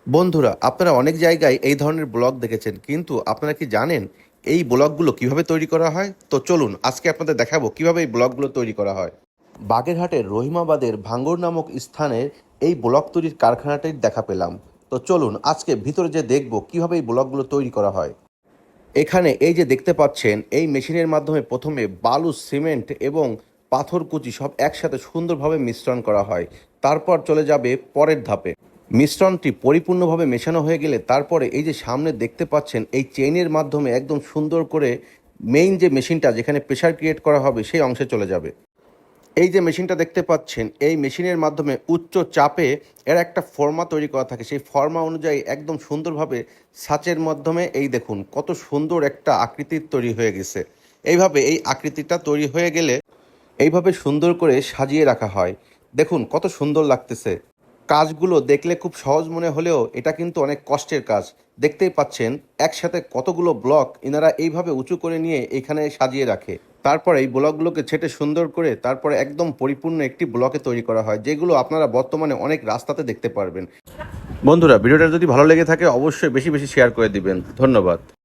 বন্ধুরা, আপনারা অনেক জায়গায় এই ধরনের ব্লগ দেখেছেন, কিন্তু আপনারা কি জানেন এই ব্লগগুলো কিভাবে তৈরি করা হয়? তো চলুন আজকে আপনাদের দেখাবো কিভাবে এই ব্লগগুলো তৈরি করা হয়। বাগেরহাটের রহিমাবাদের ভাঙ্গর নামক স্থানের এই ব্লগ তৈরির কারখানাটির দেখা পেলাম। তো চলুন আজকে ভিতরে যে দেখব কিভাবে এই ব্লগগুলো তৈরি করা হয়। এখানে এই যে দেখতে পাচ্ছেন, এই মেশিনের মাধ্যমে প্রথমে বালু, সিমেন্ট এবং পাথরকুচি সব একসাথে সুন্দরভাবে মিশ্রণ করা হয়। তারপর চলে যাবে পরের ধাপে। মিশ্রণটি পরিপূর্ণভাবে মেশানো হয়ে গেলে তারপরে এই যে সামনে দেখতে পাচ্ছেন, এই চেইনের মাধ্যমে একদম সুন্দর করে মেইন যে মেশিনটা যেখানে প্রেসার ক্রিয়েট করা হবে সেই অংশে চলে যাবে। এই যে মেশিনটা দেখতে পাচ্ছেন, এই মেশিনের মাধ্যমে উচ্চ চাপে এর একটা ফর্মা তৈরি করা থাকে। সেই ফর্মা অনুযায়ী একদম সুন্দরভাবে ছাঁচের মাধ্যমে এই দেখুন কত সুন্দর একটা আকৃতির তৈরি হয়ে গেছে। এইভাবে এই আকৃতিটা তৈরি হয়ে গেলে এইভাবে সুন্দর করে সাজিয়ে রাখা হয়। দেখুন কত সুন্দর লাগতেছে। কাজগুলো দেখলে খুব সহজ মনে হলেও এটা কিন্তু অনেক কষ্টের কাজ। দেখতেই পাচ্ছেন একসাথে কতগুলো ব্লক এনারা এইভাবে উঁচু করে নিয়ে এখানে সাজিয়ে রাখে। তারপরে এই ব্লকগুলোকে ছেঁটে সুন্দর করে তারপরে একদম পরিপূর্ণ একটি ব্লকে তৈরি করা হয়, যেগুলো আপনারা বর্তমানে অনেক রাস্তাতে দেখতে পারবেন। বন্ধুরা, ভিডিওটা যদি ভালো লেগে থাকে অবশ্যই বেশি বেশি শেয়ার করে দিবেন। ধন্যবাদ।